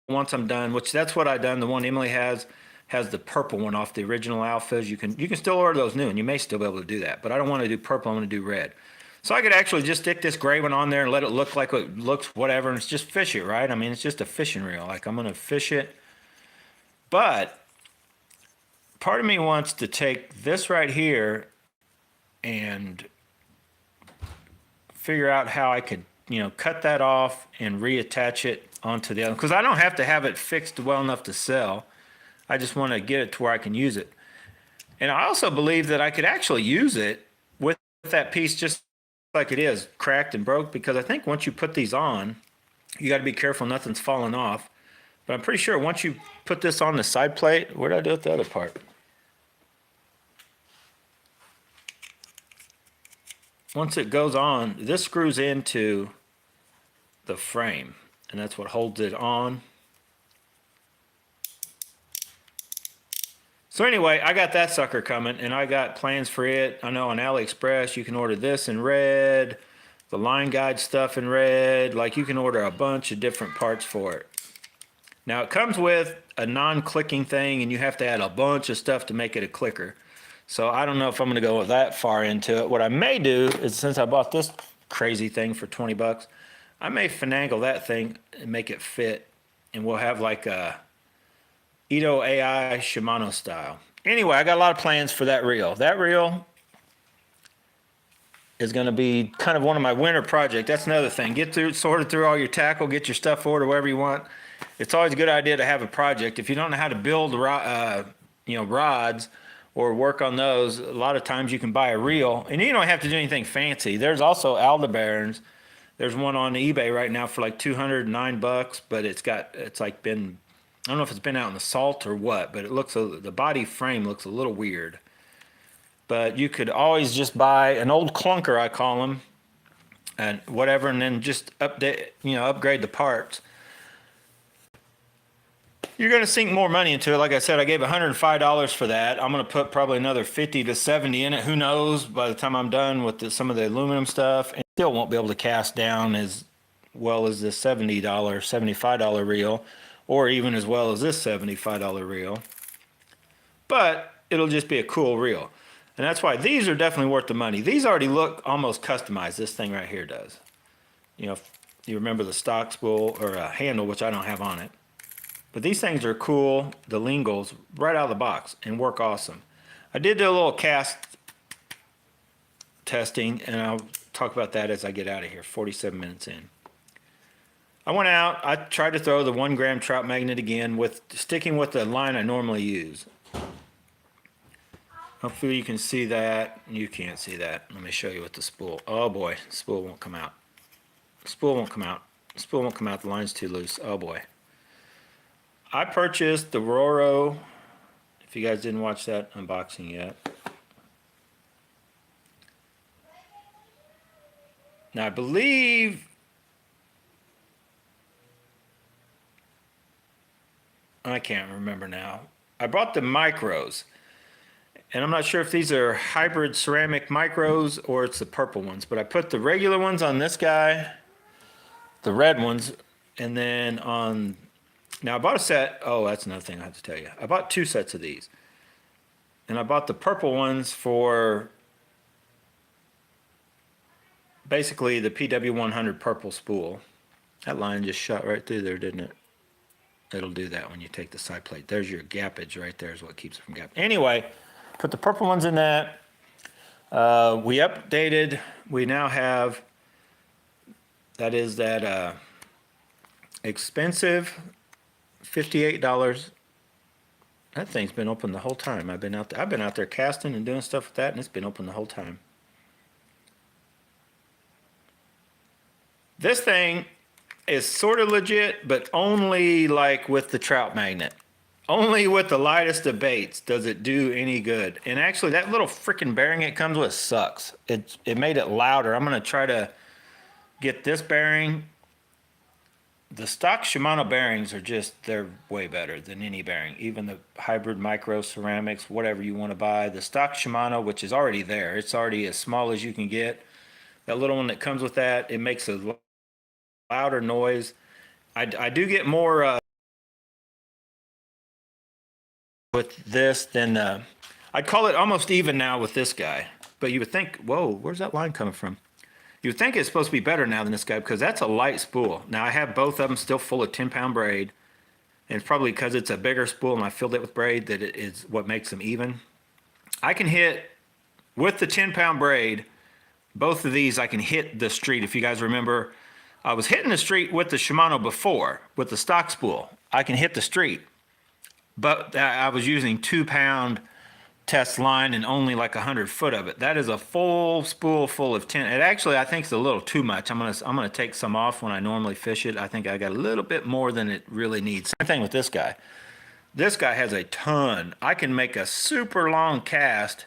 once I'm done, which that's what I've done. The one Emily has the purple one off the original Alphas. You can still order those new, and you may still be able to do that. But I don't want to do purple. I'm going to do red. So I could actually just stick this gray one on there and let it look like it looks whatever, and it's just fish it, right? I mean, it's just a fishing reel. Like, I'm going to fish it. But part of me wants to take this right here and figure out how I could, cut that off and reattach it onto the other. Because I don't have to have it fixed well enough to sell. I just want to get it to where I can use it. And I also believe that I could actually use it with that piece just like it is, cracked and broke, because I think once you put these on, you got to be careful nothing's falling off. But I'm pretty sure once you put this on the side plate, what did I do with the other part? Once it goes on, this screws into the frame, and that's what holds it on. So So anyway, I got that sucker coming, and I got plans for it. I know on AliExpress you can order this in red, the line guide stuff in red. Like you can order a bunch of different parts for it. Now it comes with a non-clicking thing, and you have to add a bunch of stuff to make it a clicker. So I don't know if I'm going to go that far into it. What I may do is, since I bought this crazy thing for 20 bucks, I may finagle that thing and make it fit, and we'll have like a Ito AI Shimano style. Anyway, I got a lot of plans for that reel. That reel is going to be kind of one of my winter projects. That's another thing. Sorted through all your tackle, get your stuff ordered wherever you want. It's always a good idea to have a project. If you don't know how to build, rods or work on those, a lot of times you can buy a reel, and you don't have to do anything fancy. There's also Aldebaran's. There's one on eBay right now for like 209 bucks, but it's like been, I don't know if it's been out in the salt or what, but the body frame looks a little weird. But you could always just buy an old clunker, I call them, and whatever, and then just upgrade the parts. You're going to sink more money into it. Like I said, I gave $105 for that. I'm going to put probably another 50 to 70 in it. Who knows? By the time I'm done with some of the aluminum stuff, and still won't be able to cast down as well as this $70, $75 reel, or even as well as this $75 reel. But it'll just be a cool reel. And that's why these are definitely worth the money. These already look almost customized. This thing right here does. You remember the stock spool or a handle, which I don't have on it. But these things are cool, the Lingles, right out of the box, and work awesome. I did do a little cast testing, and I'll talk about that as I get out of here, 47 minutes in. I went out, I tried to throw the 1 gram trout magnet again, sticking with the line I normally use. Hopefully you can see that. You can't see that. Let me show you with the spool. Oh boy, the spool won't come out. The spool won't come out. The spool won't come out, the line's too loose. Oh boy. I purchased the Roro, if you guys didn't watch that unboxing yet. Now I believe, I can't remember now. I bought the micros, and I'm not sure if these are hybrid ceramic micros or it's the purple ones, but I put the regular ones on this guy, the red ones, and then now I bought a set. Oh, that's another thing I have to tell you. I bought 2 sets of these. And I bought the purple ones for basically the PW100 purple spool. That line just shot right through there, didn't it? It'll do that when you take the side plate. There's your gappage right there is what keeps it from gapping. Anyway, put the purple ones in that. We updated. We now have, that expensive $58. That thing's been open the whole time. I've been out there casting and doing stuff with that, and it's been open the whole time. This thing is sort of legit, but only like with the trout magnet. Only with the lightest of baits does it do any good. And actually, that little freaking bearing it comes with sucks. It made it louder. I'm going to try to get this bearing. The stock Shimano bearings are they're way better than any bearing. Even the hybrid micro ceramics, whatever you want to buy. The stock Shimano, which is already there, it's already as small as you can get. That little one that comes with that, it makes a louder noise. I do get more with this than, I'd call it almost even now with this guy. But you would think, whoa, where's that line coming from? You would think it's supposed to be better now than this guy because that's a light spool. Now I have both of them still full of 10-pound braid. And it's probably because it's a bigger spool and I filled it with braid that it is what makes them even. I can hit, with the 10-pound braid, both of these I can hit the street. If you guys remember, I was hitting the street with the Shimano before, with the stock spool. I can hit the street. But I was using 2-pound test line and only like 100 foot of it. That is a full spool full of 10. It actually, I think, is a little too much. I'm gonna take some off when I normally fish it. I think I got a little bit more than it really needs. Same thing with this guy. This guy has a ton. I can make a super long cast,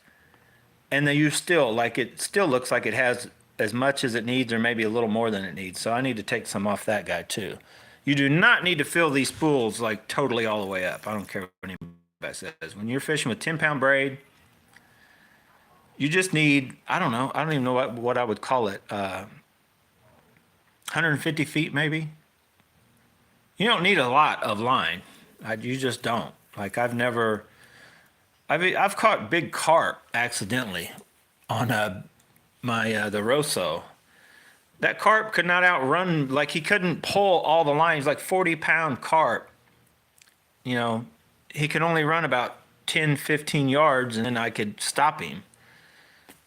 and then it still looks like it has as much as it needs, or maybe a little more than it needs. So I need to take some off that guy too. You do not need to fill these spools like totally all the way up. I don't care what anybody says. When you're fishing with 10-pound braid, you just need, I don't know, I don't even know what I would call it, 150 feet maybe. You don't need a lot of line. You just don't. Like I've caught big carp accidentally on the Rosso. That carp could not outrun, like he couldn't pull all the lines, like 40-pound carp. You know, he could only run about 10, 15 yards and then I could stop him.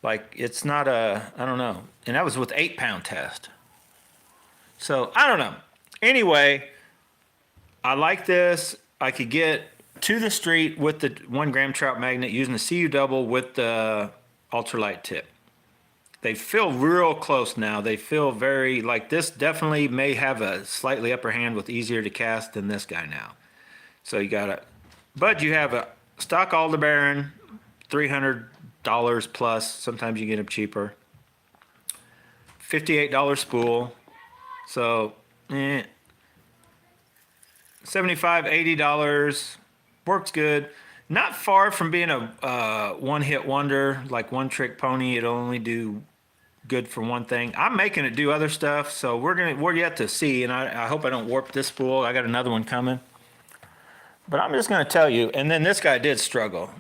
Like it's not I don't know. And that was with 8-pound test. So I don't know. Anyway, I like this. I could get to the street with the 1 gram trout magnet using the CU double with the ultralight tip. They feel real close now. They feel very like this definitely may have a slightly upper hand with easier to cast than this guy now. So you got but you have a stock Aldebaran, $300 plus. Sometimes you get them cheaper. $58 spool. So, $75, $80 works good. Not far from being a one-hit wonder, like one-trick pony. It'll only do good for one thing. I'm making it do other stuff, so we're yet to see. And I hope I don't warp this spool. I got another one coming. But I'm just going to tell you. And then this guy did struggle.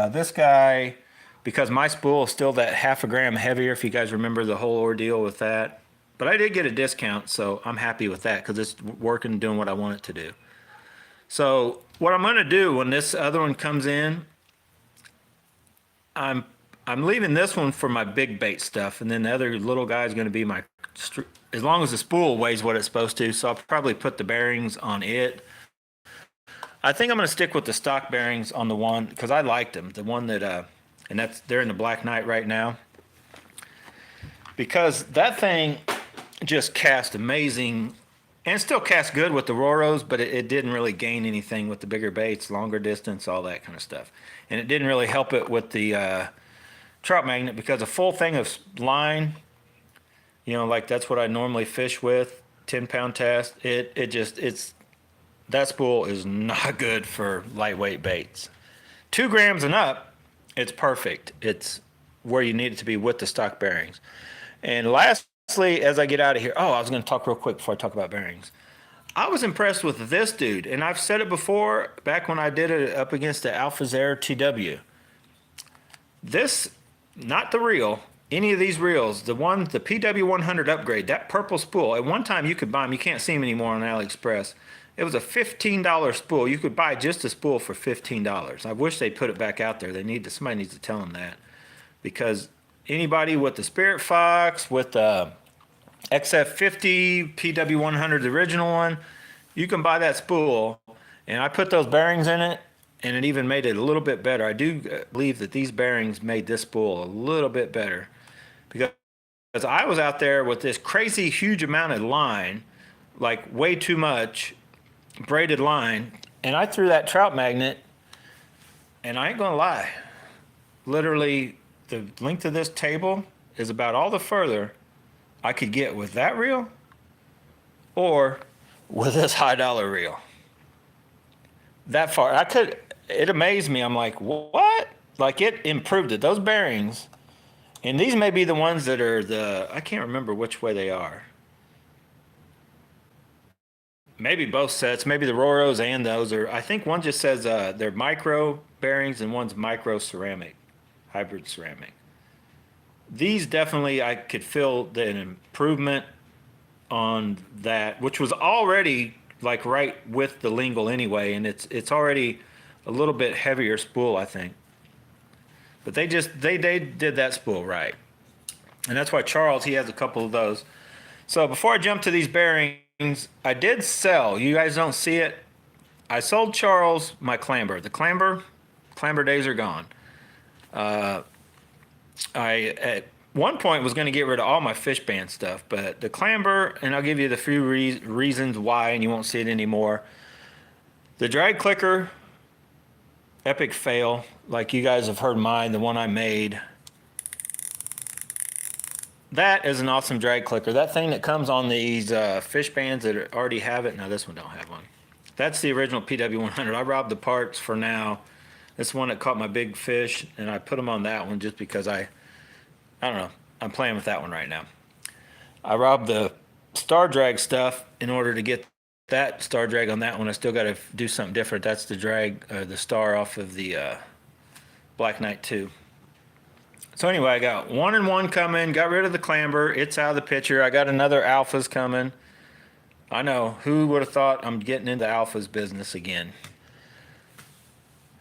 This guy, because my spool is still that half a gram heavier. If you guys remember the whole ordeal with that. But I did get a discount, so I'm happy with that because it's working and doing what I want it to do. So what I'm going to do when this other one comes in, I'm leaving this one for my big bait stuff, and then the other little guy is going to be my, as long as the spool weighs what it's supposed to, so I'll probably put the bearings on it. I think I'm going to stick with the stock bearings on the one, because I liked them, the one that, and they're in the Black Knight right now. Because that thing just cast amazing, and still cast good with the Roros, but it didn't really gain anything with the bigger baits, longer distance, all that kind of stuff. And it didn't really help it with the trout magnet because a full thing of line, you know, like that's what I normally fish with, 10-pound test. That spool is not good for lightweight baits. 2 grams and up, it's perfect. It's where you need it to be with the stock bearings. And lastly, as I get out of here, I was going to talk real quick before I talk about bearings. I was impressed with this dude, and I've said it before back when I did it up against the Alpha Zero TW. This, not the reel, any of these reels, the PW100 upgrade, that purple spool, at one time you could buy them, you can't see them anymore on AliExpress. It was a $15 spool. You could buy just a spool for $15. I wish they'd put it back out there. Somebody needs to tell them that. Because anybody with the Spirit Fox, with the XF50, PW100, the original one, you can buy that spool. And I put those bearings in it, and it even made it a little bit better. I do believe that these bearings made this spool a little bit better. Because I was out there with this crazy huge amount of line, like way too much braided line, and I threw that trout magnet, and I ain't gonna lie, literally the length of this table is about all the further I could get with that reel or with this high dollar reel. That far, it amazed me. I'm like, what? Like it improved it. Those bearings, and these may be the ones that are I can't remember which way they are. Maybe both sets, maybe the Roros and those are, I think one just says they're micro bearings and one's micro ceramic, hybrid ceramic. These definitely, I could feel an improvement on that, which was already like right with the lingual anyway, and it's already a little bit heavier spool, I think. But they did that spool right. And that's why Charles, he has a couple of those. So before I jump to these bearings, I did sell. You guys don't see it. I sold Charles my clamber. The clamber days are gone. I at one point was going to get rid of all my fish band stuff, but the clamber, and I'll give you the few reasons why, and you won't see it anymore. The drag clicker, epic fail. Like you guys have heard mine, the one I made. That is an awesome drag clicker. That thing that comes on these fish bands that already have it. Now this one don't have one. That's the original PW100. I robbed the parts for now. This one that caught my big fish, and I put them on that one just because I don't know. I'm playing with that one right now. I robbed the star drag stuff in order to get that star drag on that one. I still got to do something different. That's the drag, the star off of the Black Knight 2. So anyway, I got 1 and 1 coming. Got rid of the clamber. It's out of the picture. I got another alphas coming. I know. Who would have thought I'm getting into alphas business again?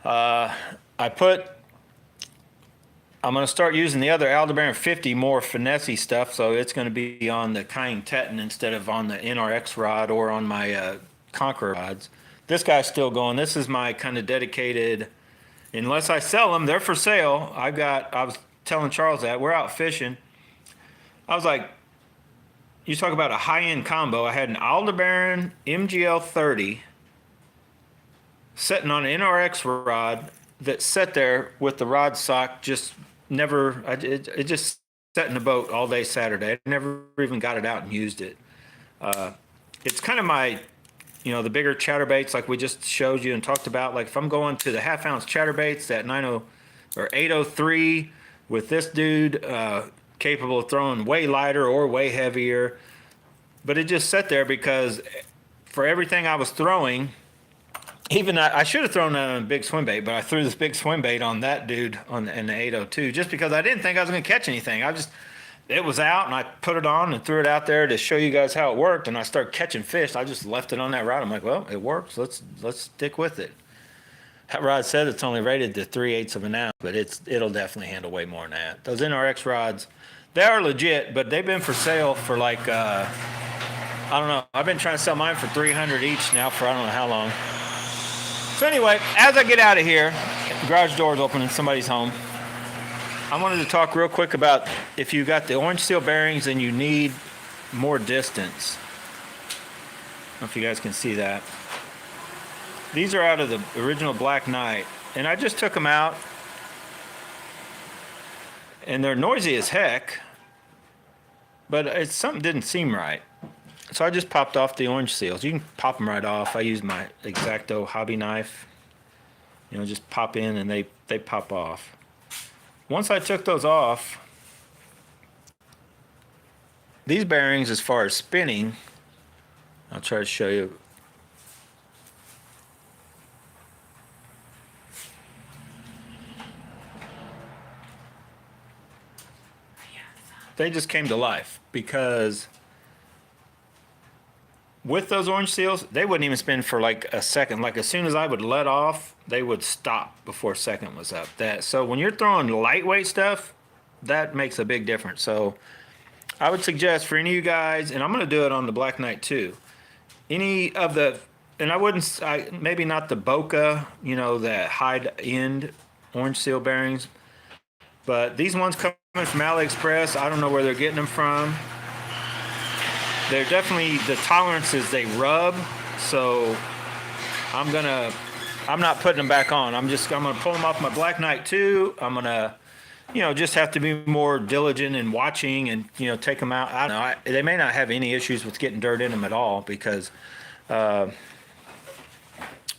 I'm going to start using the other Aldebaran 50 more finessey stuff, so it's going to be on the Cayenne Teton instead of on the NRX rod or on my Conqueror rods. This guy's still going. This is my kind of dedicated, unless I sell them, they're for sale. I was telling Charles that. We're out fishing. I was like, you talk about a high-end combo. I had an Aldebaran MGL 30 sitting on an NRX rod that sat there with the rod sock just never, it just sat in the boat all day Saturday. I never even got it out and used it. It's kind of my, the bigger chatterbaits like we just showed you and talked about. Like if I'm going to the half-ounce chatterbaits, that 90 or 803 with this dude, capable of throwing way lighter or way heavier. But it just sat there because for everything I was throwing, even I should have thrown that on a big swim bait, but I threw this big swim bait on that dude in the 802 just because I didn't think I was going to catch anything. It was out and I put it on and threw it out there to show you guys how it worked, and I started catching fish. I just left it on that rod. I'm like, well, it works. Let's stick with it. That rod said it's only rated to 3/8 of an ounce, but it'll definitely handle way more than that. Those NRX rods, they are legit, but they've been for sale for like I don't know. I've been trying to sell mine for $300 each now for I don't know how long. So anyway, as I get out of here, the garage door's open and somebody's home. I wanted to talk real quick about if you got the orange seal bearings and you need more distance. I don't know if you guys can see that. These are out of the original Black Knight, and I just took them out, and they're noisy as heck, but something didn't seem right. So I just popped off the orange seals. You can pop them right off. I use my X-Acto hobby knife. Just pop in and they pop off. Once I took those off, these bearings, as far as spinning, I'll try to show you. They just came to life because with those orange seals, they wouldn't even spin for like a second. Like as soon as I would let off, they would stop before second was up. So when you're throwing lightweight stuff, that makes a big difference. So I would suggest for any of you guys, and I'm going to do it on the Black Knight too, any of the, and maybe not the Boca, the high-end orange seal bearings, but these ones coming from AliExpress, I don't know where they're getting them from. They're definitely, the tolerances, they rub, so I'm not putting them back on. I'm going to pull them off my Black Knight 2. I'm going to, just have to be more diligent in watching and, take them out. I don't know. They may not have any issues with getting dirt in them at all because, well,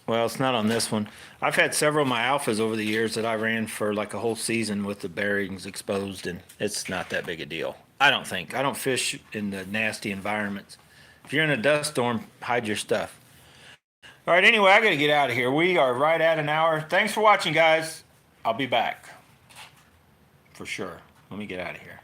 it's not on this one. I've had several of my alphas over the years that I ran for like a whole season with the bearings exposed, and it's not that big a deal. I don't think. I don't fish in the nasty environments. If you're in a dust storm, hide your stuff. All right, anyway, I got to get out of here. We are right at an hour. Thanks for watching, guys. I'll be back for sure. Let me get out of here.